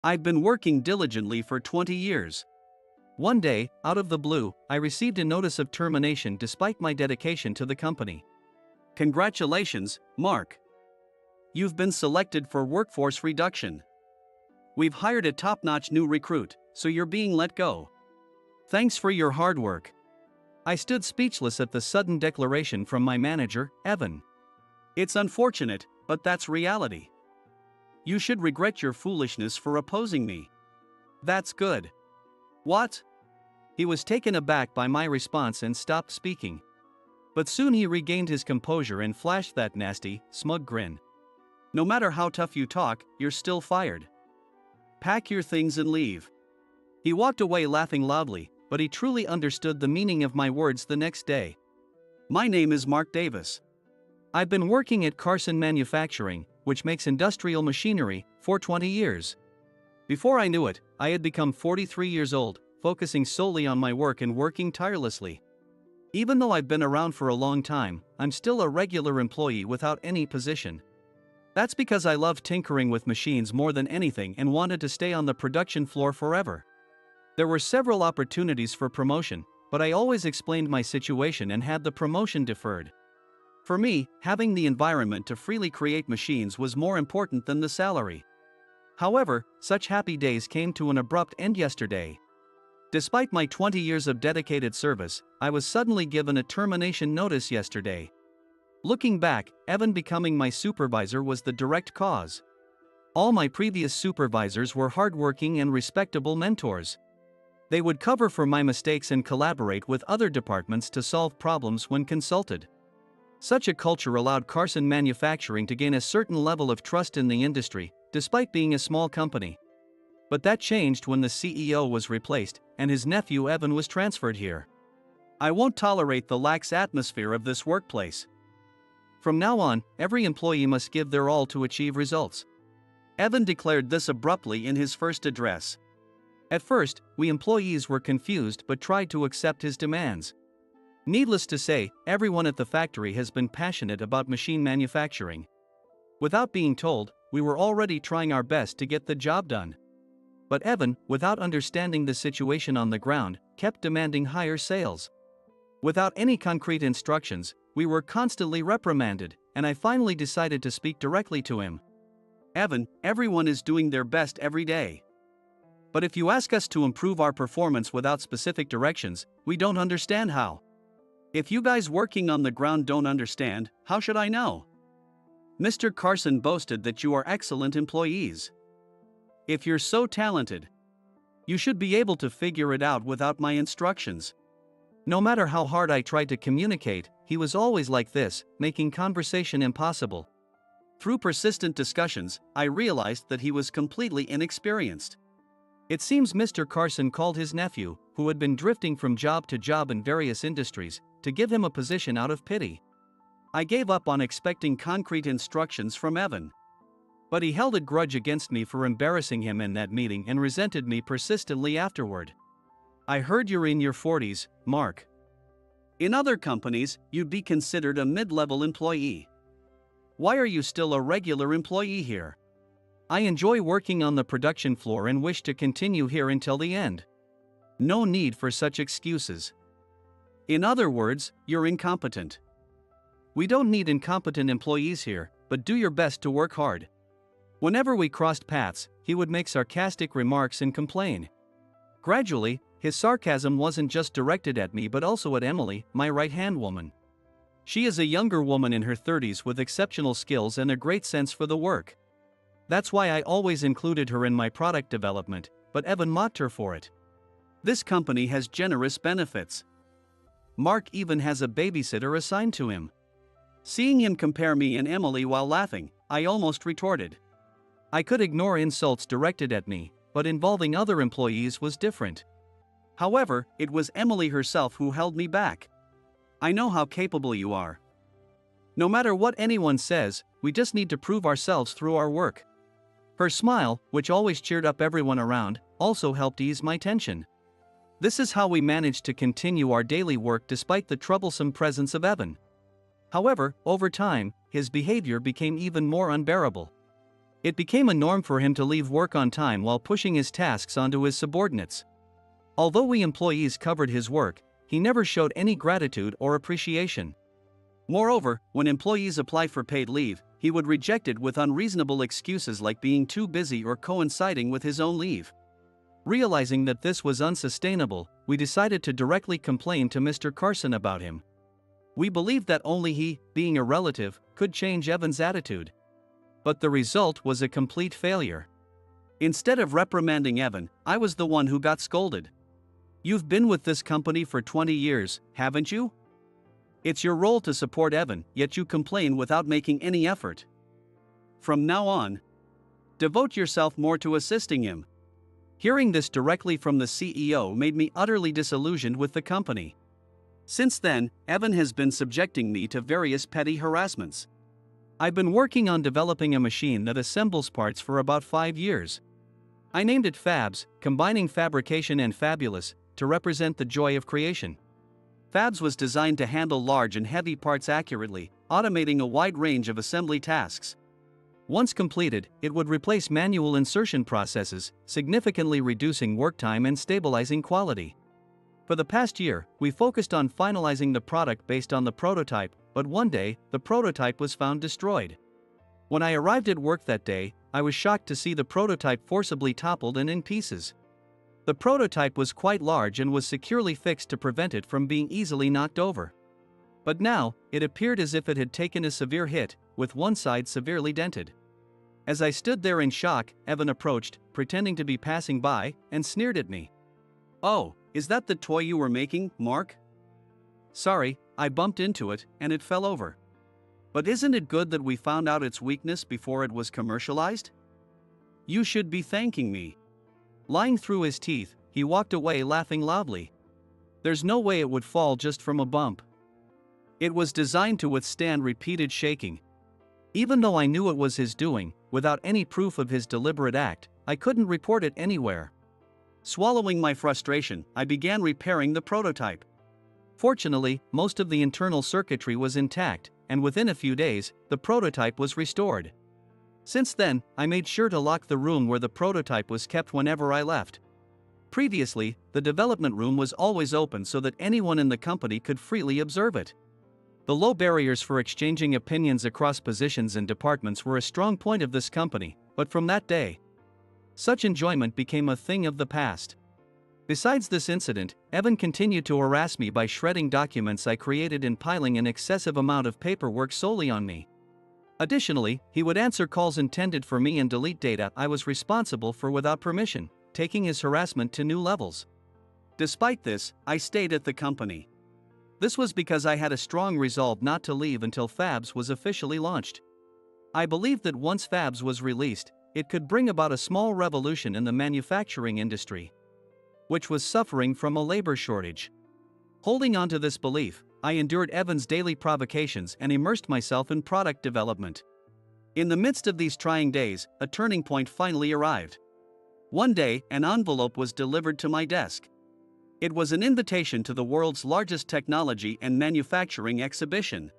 I've been working diligently for 20 years. One day, out of the blue, I received a notice of termination despite my dedication to the company. Congratulations, Mark. You've been selected for workforce reduction. We've hired a top-notch new recruit, so you're being let go. Thanks for your hard work. I stood speechless at the sudden declaration from my manager, Evan. It's unfortunate, but that's reality. You should regret your foolishness for opposing me. That's good. What? He was taken aback by my response and stopped speaking. But soon he regained his composure and flashed that nasty, smug grin. No matter how tough you talk, you're still fired. Pack your things and leave. He walked away laughing loudly, but he truly understood the meaning of my words the next day. My name is Mark Davis. I've been working at Carson Manufacturing, which makes industrial machinery, for 20 years. Before I knew it, I had become 43 years old, focusing solely on my work and working tirelessly. Even though I've been around for a long time, I'm still a regular employee without any position. That's because I love tinkering with machines more than anything and wanted to stay on the production floor forever. There were several opportunities for promotion, but I always explained my situation and had the promotion deferred. For me, having the environment to freely create machines was more important than the salary. However, such happy days came to an abrupt end yesterday. Despite my 20 years of dedicated service, I was suddenly given a termination notice yesterday. Looking back, Evan becoming my supervisor was the direct cause. All my previous supervisors were hardworking and respectable mentors. They would cover for my mistakes and collaborate with other departments to solve problems when consulted. Such a culture allowed Carson Manufacturing to gain a certain level of trust in the industry, despite being a small company. But that changed when the CEO was replaced, and his nephew Evan was transferred here. I won't tolerate the lax atmosphere of this workplace. From now on, every employee must give their all to achieve results. Evan declared this abruptly in his first address. At first, we employees were confused but tried to accept his demands. Needless to say, everyone at the factory has been passionate about machine manufacturing. Without being told, we were already trying our best to get the job done. But Evan, without understanding the situation on the ground, kept demanding higher sales. Without any concrete instructions, we were constantly reprimanded, and I finally decided to speak directly to him. Evan, everyone is doing their best every day. But if you ask us to improve our performance without specific directions, we don't understand how. If you guys working on the ground don't understand, how should I know? Mr. Carson boasted that you are excellent employees. If you're so talented, you should be able to figure it out without my instructions. No matter how hard I tried to communicate, he was always like this, making conversation impossible. Through persistent discussions, I realized that he was completely inexperienced. It seems Mr. Carson called his nephew, who had been drifting from job to job in various industries, to give him a position out of pity. I gave up on expecting concrete instructions from Evan. But he held a grudge against me for embarrassing him in that meeting and resented me persistently afterward. I heard you're in your 40s, Mark. In other companies, you'd be considered a mid-level employee. Why are you still a regular employee here? I enjoy working on the production floor and wish to continue here until the end. No need for such excuses. In other words, you're incompetent. We don't need incompetent employees here, but do your best to work hard. Whenever we crossed paths, he would make sarcastic remarks and complain. Gradually, his sarcasm wasn't just directed at me but also at Emily, my right-hand woman. She is a younger woman in her 30s with exceptional skills and a great sense for the work. That's why I always included her in my product development, but Evan mocked her for it. This company has generous benefits. Mark even has a babysitter assigned to him. Seeing him compare me and Emily while laughing, I almost retorted. I could ignore insults directed at me, but involving other employees was different. However, it was Emily herself who held me back. I know how capable you are. No matter what anyone says, we just need to prove ourselves through our work. Her smile, which always cheered up everyone around, also helped ease my tension. This is how we managed to continue our daily work despite the troublesome presence of Evan. However, over time, his behavior became even more unbearable. It became a norm for him to leave work on time while pushing his tasks onto his subordinates. Although we employees covered his work, he never showed any gratitude or appreciation. Moreover, when employees applied for paid leave, he would reject it with unreasonable excuses like being too busy or coinciding with his own leave. Realizing that this was unsustainable, we decided to directly complain to Mr. Carson about him. We believed that only he, being a relative, could change Evan's attitude. But the result was a complete failure. Instead of reprimanding Evan, I was the one who got scolded. "You've been with this company for 20 years, haven't you? It's your role to support Evan, yet you complain without making any effort. From now on, devote yourself more to assisting him." Hearing this directly from the CEO made me utterly disillusioned with the company. Since then, Evan has been subjecting me to various petty harassments. I've been working on developing a machine that assembles parts for about 5 years. I named it Fabs, combining fabrication and fabulous, to represent the joy of creation. Fabs was designed to handle large and heavy parts accurately, automating a wide range of assembly tasks. Once completed, it would replace manual insertion processes, significantly reducing work time and stabilizing quality. For the past year, we focused on finalizing the product based on the prototype, but one day, the prototype was found destroyed. When I arrived at work that day, I was shocked to see the prototype forcibly toppled and in pieces. The prototype was quite large and was securely fixed to prevent it from being easily knocked over. But now, it appeared as if it had taken a severe hit, with one side severely dented. As I stood there in shock, Evan approached, pretending to be passing by, and sneered at me. "Oh, is that the toy you were making, Mark?" "Sorry, I bumped into it, and it fell over." "But isn't it good that we found out its weakness before it was commercialized? You should be thanking me." Lying through his teeth, he walked away laughing loudly. There's no way it would fall just from a bump. It was designed to withstand repeated shaking. Even though I knew it was his doing, without any proof of his deliberate act, I couldn't report it anywhere. Swallowing my frustration, I began repairing the prototype. Fortunately, most of the internal circuitry was intact, and within a few days, the prototype was restored. Since then, I made sure to lock the room where the prototype was kept whenever I left. Previously, the development room was always open so that anyone in the company could freely observe it. The low barriers for exchanging opinions across positions and departments were a strong point of this company, but from that day, such enjoyment became a thing of the past. Besides this incident, Evan continued to harass me by shredding documents I created and piling an excessive amount of paperwork solely on me. Additionally, he would answer calls intended for me and delete data I was responsible for without permission, taking his harassment to new levels. Despite this, I stayed at the company. This was because I had a strong resolve not to leave until Fabs was officially launched. I believed that once Fabs was released, it could bring about a small revolution in the manufacturing industry, which was suffering from a labor shortage. Holding on to this belief, I endured Evan's daily provocations and immersed myself in product development. In the midst of these trying days, a turning point finally arrived. One day, an envelope was delivered to my desk. It was an invitation to the world's largest technology and manufacturing exhibition.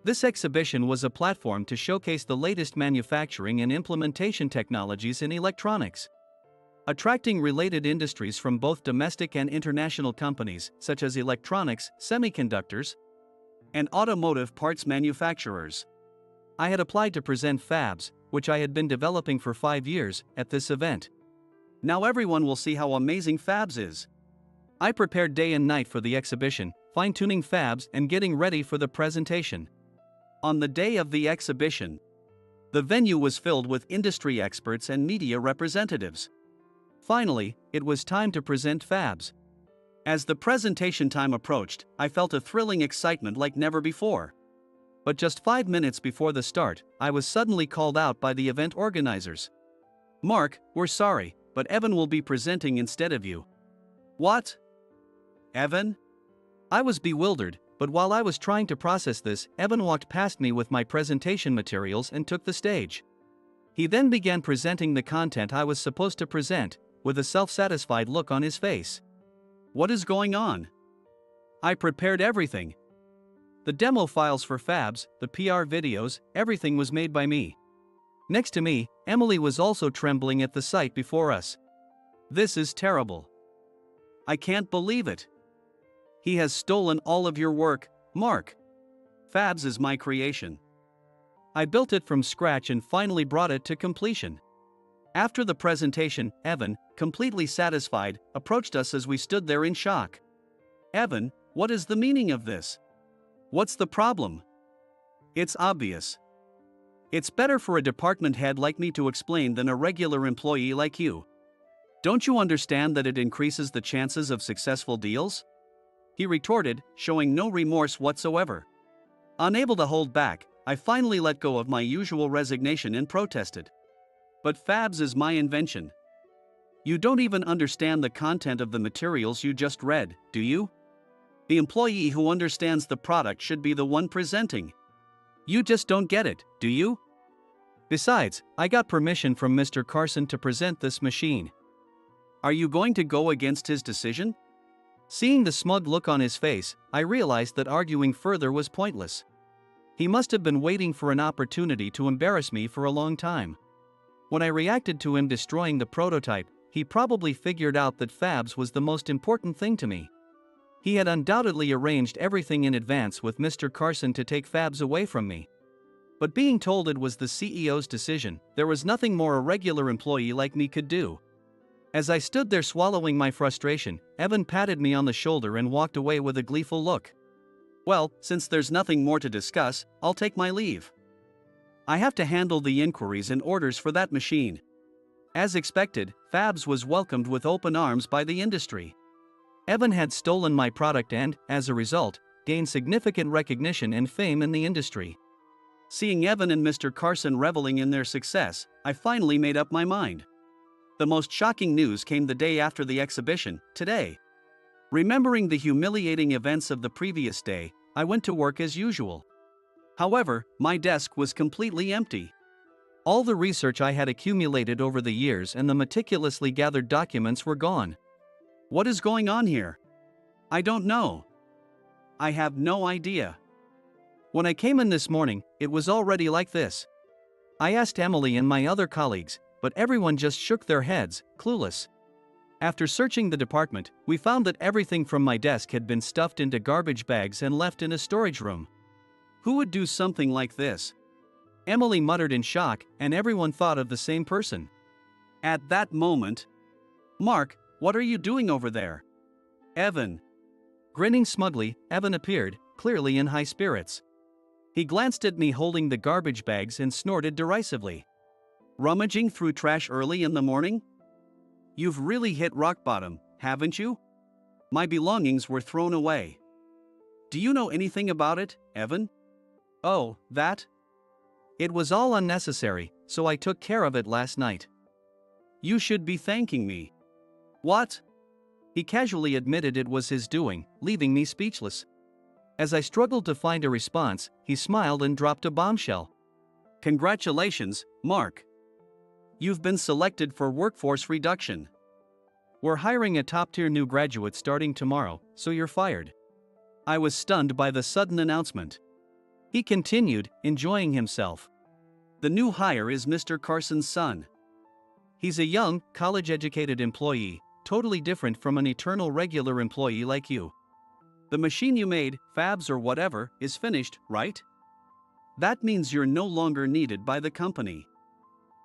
This exhibition was a platform to showcase the latest manufacturing and implementation technologies in electronics, attracting related industries from both domestic and international companies, such as electronics, semiconductors, and automotive parts manufacturers. I had applied to present Fabs, which I had been developing for 5 years, at this event. Now everyone will see how amazing Fabs is. I prepared day and night for the exhibition, fine-tuning Fabs and getting ready for the presentation. On the day of the exhibition, the venue was filled with industry experts and media representatives. Finally, it was time to present Fabs. As the presentation time approached, I felt a thrilling excitement like never before. But just 5 minutes before the start, I was suddenly called out by the event organizers. "Mark, we're sorry, but Evan will be presenting instead of you." "What? Evan?" I was bewildered, but while I was trying to process this, Evan walked past me with my presentation materials and took the stage. He then began presenting the content I was supposed to present, with a self-satisfied look on his face. "What is going on? I prepared everything. The demo files for Fabs, the PR videos, everything was made by me. Next to me, Emily was also trembling at the sight before us. "This is terrible. I can't believe it. He has stolen all of your work, Mark. Fabs is my creation. I built it from scratch and finally brought it to completion." After the presentation, Evan, completely satisfied, approached us as we stood there in shock. "Evan, what is the meaning of this? What's the problem?" "It's obvious. It's better for a department head like me to explain than a regular employee like you. Don't you understand that it increases the chances of successful deals?" he retorted, showing no remorse whatsoever. Unable to hold back, I finally let go of my usual resignation and protested. "But Fabs is my invention. You don't even understand the content of the materials you just read, do you? The employee who understands the product should be the one presenting. You just don't get it, do you? Besides, I got permission from Mr. Carson to present this machine. Are you going to go against his decision?" Seeing the smug look on his face, I realized that arguing further was pointless. He must have been waiting for an opportunity to embarrass me for a long time. When I reacted to him destroying the prototype, he probably figured out that Fabs was the most important thing to me. He had undoubtedly arranged everything in advance with Mr. Carson to take Fabs away from me. But being told it was the CEO's decision, there was nothing more a regular employee like me could do. As I stood there swallowing my frustration, Evan patted me on the shoulder and walked away with a gleeful look. "Well, since there's nothing more to discuss, I'll take my leave. I have to handle the inquiries and orders for that machine." As expected, Fabs was welcomed with open arms by the industry. Evan had stolen my product and, as a result, gained significant recognition and fame in the industry. Seeing Evan and Mr. Carson reveling in their success, I finally made up my mind. The most shocking news came the day after the exhibition, today. Remembering the humiliating events of the previous day, I went to work as usual. However, my desk was completely empty. All the research I had accumulated over the years and the meticulously gathered documents were gone. What is going on here? I don't know. I have no idea. When I came in this morning, it was already like this. I asked Emily and my other colleagues, but everyone just shook their heads, clueless. After searching the department, we found that everything from my desk had been stuffed into garbage bags and left in a storage room. Who would do something like this? Emily muttered in shock, and everyone thought of the same person. At that moment, "Mark, what are you doing over there?" "Evan." Grinning smugly, Evan appeared, clearly in high spirits. He glanced at me holding the garbage bags and snorted derisively. "Rummaging through trash early in the morning? You've really hit rock bottom, haven't you? My belongings were thrown away. Do you know anything about it, Evan?" "Oh, that? It was all unnecessary, so I took care of it last night." "You should be thanking me." "What?" He casually admitted it was his doing, leaving me speechless. As I struggled to find a response, he smiled and dropped a bombshell. "Congratulations, Mark. You've been selected for workforce reduction. We're hiring a top-tier new graduate starting tomorrow, so you're fired." I was stunned by the sudden announcement. He continued, enjoying himself. "The new hire is Mr. Carson's son. He's a young, college-educated employee, totally different from an eternal regular employee like you. The machine you made, Fabs or whatever, is finished, right? That means you're no longer needed by the company.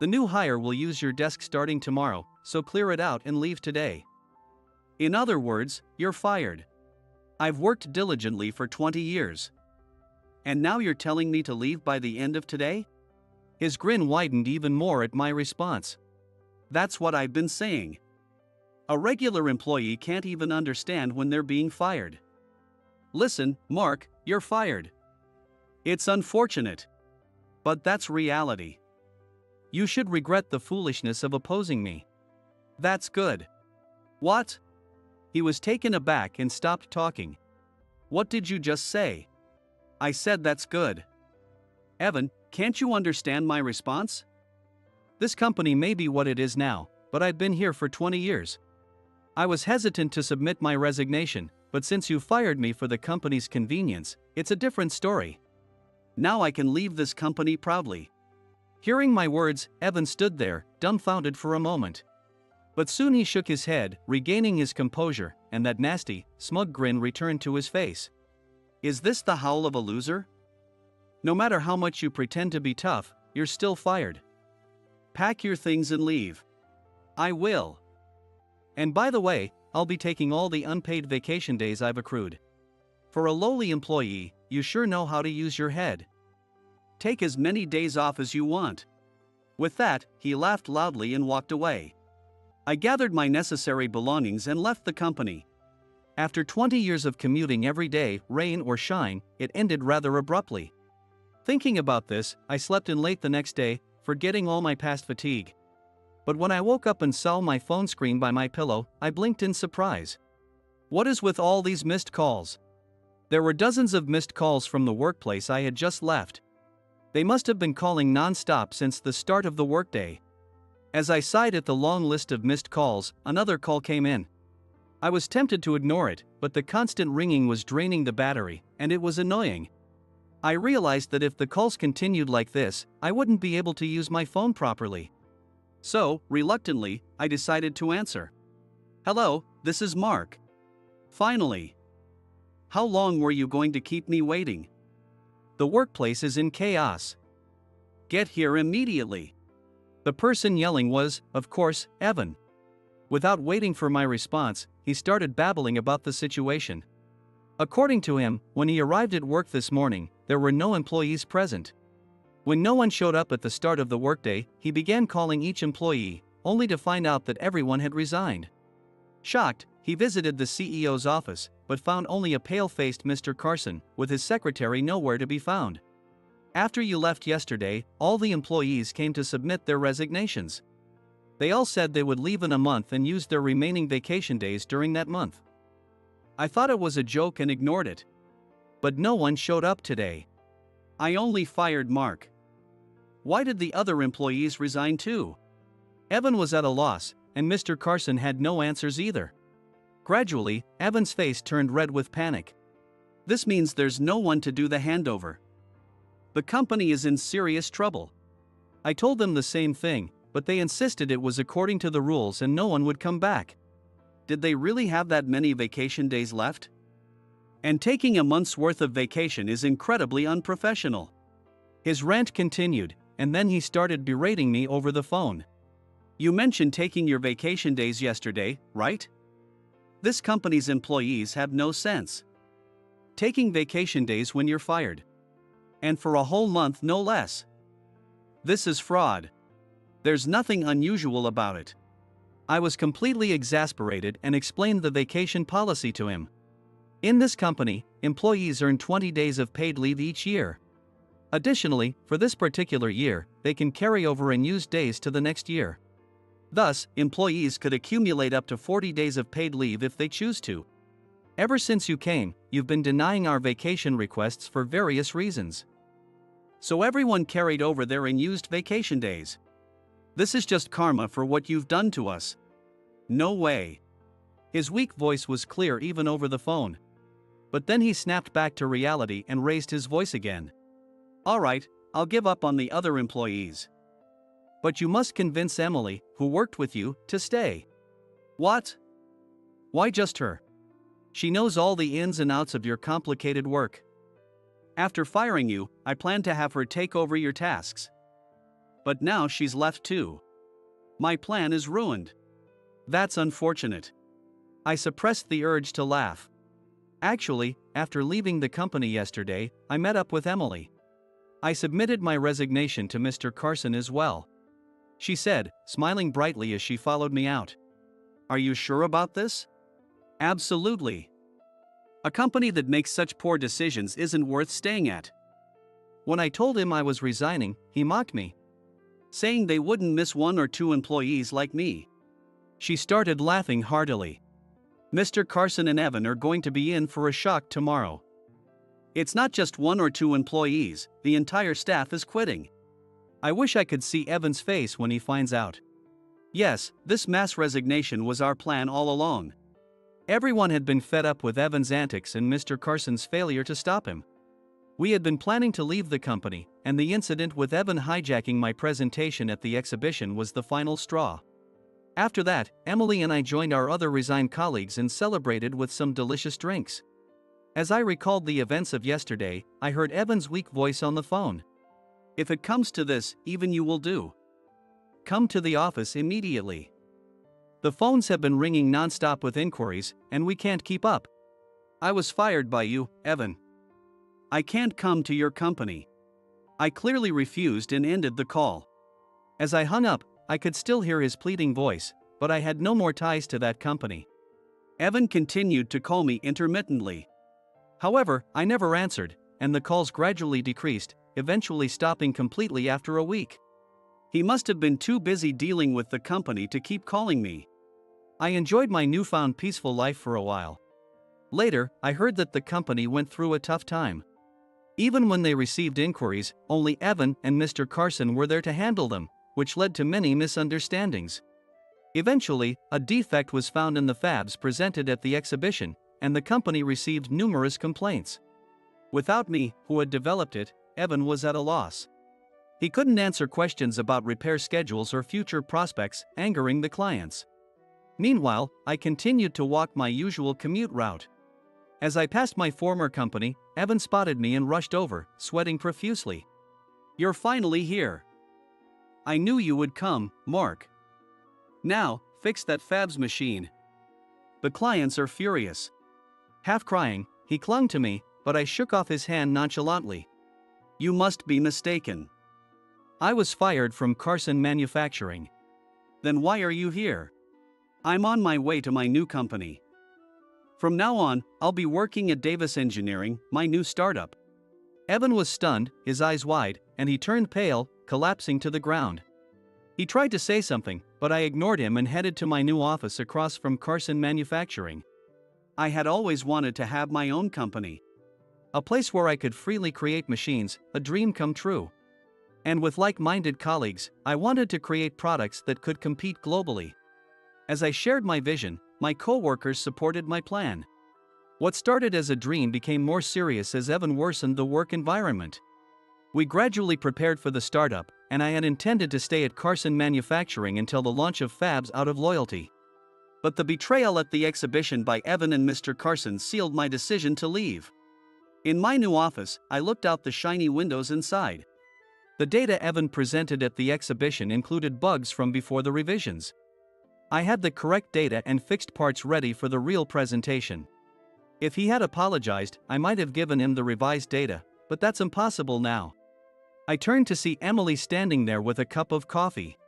The new hire will use your desk starting tomorrow, so clear it out and leave today. In other words, you're fired. I've worked diligently for 20 years. And now you're telling me to leave by the end of today?" His grin widened even more at my response. "That's what I've been saying. A regular employee can't even understand when they're being fired. Listen, Mark, you're fired. It's unfortunate. But that's reality. You should regret the foolishness of opposing me." "That's good." "What?" He was taken aback and stopped talking. "What did you just say?" "I said that's good." "Evan, can't you understand my response? This company may be what it is now, but I've been here for 20 years. I was hesitant to submit my resignation, but since you fired me for the company's convenience, it's a different story. Now I can leave this company proudly. Hearing my words, Evan stood there, dumbfounded for a moment. But soon he shook his head, regaining his composure, and that nasty, smug grin returned to his face. Is this the howl of a loser? No matter how much you pretend to be tough, you're still fired. Pack your things and leave. I will. And by the way, I'll be taking all the unpaid vacation days I've accrued. For a lowly employee, you sure know how to use your head. Take as many days off as you want. With that, he laughed loudly and walked away. I gathered my necessary belongings and left the company. After 20 years of commuting every day, rain or shine, it ended rather abruptly. Thinking about this, I slept in late the next day, forgetting all my past fatigue. But when I woke up and saw my phone screen by my pillow, I blinked in surprise. What is with all these missed calls? There were dozens of missed calls from the workplace I had just left. They must have been calling non-stop since the start of the workday. As I sighed at the long list of missed calls, another call came in. I was tempted to ignore it, but the constant ringing was draining the battery, and it was annoying. I realized that if the calls continued like this, I wouldn't be able to use my phone properly. So, reluctantly, I decided to answer. Hello, this is Mark. Finally. How long were you going to keep me waiting? The workplace is in chaos. Get here immediately. The person yelling was, of course, Evan. Without waiting for my response, he started babbling about the situation. According to him, when he arrived at work this morning, there were no employees present. When no one showed up at the start of the workday, he began calling each employee, only to find out that everyone had resigned. Shocked, he visited the CEO's office, but found only a pale-faced Mr. Carson, with his secretary nowhere to be found. After you left yesterday, all the employees came to submit their resignations. They all said they would leave in a month and use their remaining vacation days during that month. I thought it was a joke and ignored it. But no one showed up today. I only fired Mark. Why did the other employees resign too? Evan was at a loss, and Mr. Carson had no answers either. Gradually, Evan's face turned red with panic. This means there's no one to do the handover. The company is in serious trouble. I told them the same thing, but they insisted it was according to the rules and no one would come back. Did they really have that many vacation days left? And taking a month's worth of vacation is incredibly unprofessional. His rant continued, and then he started berating me over the phone. You mentioned taking your vacation days yesterday, right? This company's employees have no sense. Taking vacation days when you're fired. And for a whole month, no less. This is fraud. There's nothing unusual about it. I was completely exasperated and explained the vacation policy to him. In this company, employees earn 20 days of paid leave each year. Additionally, for this particular year, they can carry over unused days to the next year. Thus, employees could accumulate up to 40 days of paid leave if they choose to. Ever since you came, you've been denying our vacation requests for various reasons. So everyone carried over their unused vacation days. This is just karma for what you've done to us. No way. His weak voice was clear even over the phone. But then he snapped back to reality and raised his voice again. All right, I'll give up on the other employees. But you must convince Emily, who worked with you, to stay. What? Why just her? She knows all the ins and outs of your complicated work. After firing you, I planned to have her take over your tasks. But now she's left too. My plan is ruined. That's unfortunate. I suppressed the urge to laugh. Actually, after leaving the company yesterday, I met up with Emily. I submitted my resignation to Mr. Carson as well. She said, smiling brightly as she followed me out. Are you sure about this? Absolutely. A company that makes such poor decisions isn't worth staying at. When I told him I was resigning, he mocked me, saying they wouldn't miss one or two employees like me. She started laughing heartily. Mr. Carson and Evan are going to be in for a shock tomorrow. It's not just one or two employees, the entire staff is quitting. I wish I could see Evan's face when he finds out. Yes, this mass resignation was our plan all along. Everyone had been fed up with Evan's antics and Mr. Carson's failure to stop him. We had been planning to leave the company, and the incident with Evan hijacking my presentation at the exhibition was the final straw. After that, Emily and I joined our other resigned colleagues and celebrated with some delicious drinks. As I recalled the events of yesterday, I heard Evan's weak voice on the phone. "If it comes to this, even you will do. Come to the office immediately. The phones have been ringing non-stop with inquiries, and we can't keep up. I was fired by you, Evan. I can't come to your company." I clearly refused and ended the call. As I hung up, I could still hear his pleading voice, but I had no more ties to that company. Evan continued to call me intermittently. However, I never answered, and the calls gradually decreased, eventually stopping completely after a week. He must have been too busy dealing with the company to keep calling me. I enjoyed my newfound peaceful life for a while. Later, I heard that the company went through a tough time. Even when they received inquiries, only Evan and Mr. Carson were there to handle them, which led to many misunderstandings. Eventually, a defect was found in the fabs presented at the exhibition, and the company received numerous complaints. Without me, who had developed it, Evan was at a loss. He couldn't answer questions about repair schedules or future prospects, angering the clients. Meanwhile, I continued to walk my usual commute route. As I passed my former company, Evan spotted me and rushed over, sweating profusely. "You're finally here. I knew you would come, Mark. Now, fix that fabs machine. The clients are furious." Half crying, he clung to me, but I shook off his hand nonchalantly. "You must be mistaken. I was fired from Carson Manufacturing." "Then why are you here?" "I'm on my way to my new company. From now on, I'll be working at Davis Engineering, my new startup." Evan was stunned, his eyes wide, and he turned pale, collapsing to the ground. He tried to say something, but I ignored him and headed to my new office across from Carson Manufacturing. I had always wanted to have my own company. A place where I could freely create machines, a dream come true. And with like-minded colleagues, I wanted to create products that could compete globally. As I shared my vision, my co-workers supported my plan. What started as a dream became more serious as Evan worsened the work environment. We gradually prepared for the startup, and I had intended to stay at Carson Manufacturing until the launch of Fabs out of loyalty. But the betrayal at the exhibition by Evan and Mr. Carson sealed my decision to leave. In my new office, I looked out the shiny windows inside. The data Evan presented at the exhibition included bugs from before the revisions. I had the correct data and fixed parts ready for the real presentation. If he had apologized, I might have given him the revised data, but that's impossible now. I turned to see Emily standing there with a cup of coffee.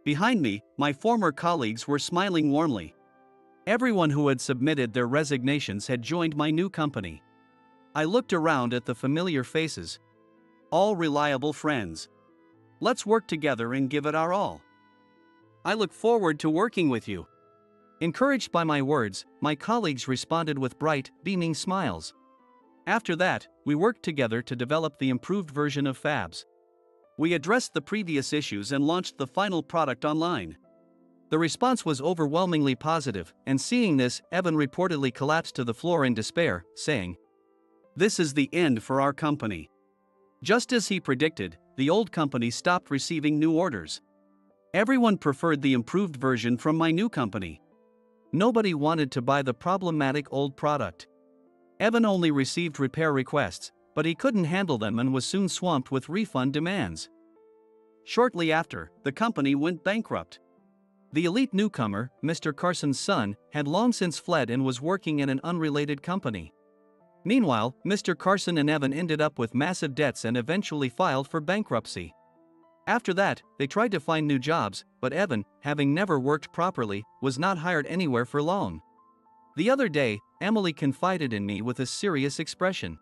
Behind me, my former colleagues were smiling warmly. Everyone who had submitted their resignations had joined my new company. I looked around at the familiar faces. All reliable friends. Let's work together and give it our all. I look forward to working with you. Encouraged by my words, my colleagues responded with bright, beaming smiles. After that, we worked together to develop the improved version of Fabs. We addressed the previous issues and launched the final product online. The response was overwhelmingly positive, and seeing this, Evan reportedly collapsed to the floor in despair, saying, "This is the end for our company." Just as he predicted, the old company stopped receiving new orders. Everyone preferred the improved version from my new company. Nobody wanted to buy the problematic old product. Evan only received repair requests, but he couldn't handle them and was soon swamped with refund demands. Shortly after, the company went bankrupt. The elite newcomer, Mr. Carson's son, had long since fled and was working at an unrelated company. Meanwhile, Mr. Carson and Evan ended up with massive debts and eventually filed for bankruptcy. After that, they tried to find new jobs, but Evan, having never worked properly, was not hired anywhere for long. The other day, Emily confided in me with a serious expression.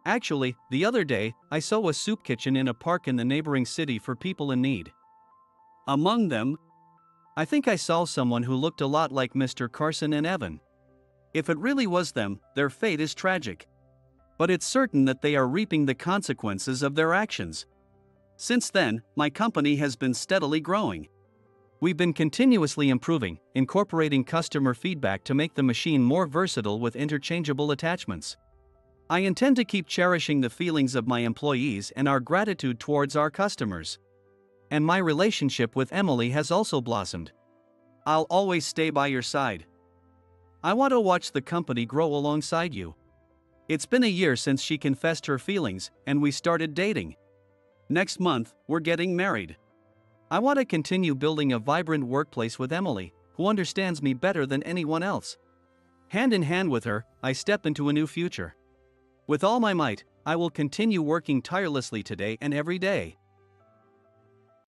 "Actually, the other day, I saw a soup kitchen in a park in the neighboring city for people in need. Among them, I think I saw someone who looked a lot like Mr. Carson and Evan. If it really was them, their fate is tragic. But it's certain that they are reaping the consequences of their actions." Since then, my company has been steadily growing. We've been continuously improving, incorporating customer feedback to make the machine more versatile with interchangeable attachments. I intend to keep cherishing the feelings of my employees and our gratitude towards our customers. And my relationship with Emily has also blossomed. I'll always stay by your side. I want to watch the company grow alongside you. It's been a year since she confessed her feelings, and we started dating. Next month, we're getting married. I want to continue building a vibrant workplace with Emily, who understands me better than anyone else. Hand in hand with her, I step into a new future. With all my might, I will continue working tirelessly today and every day.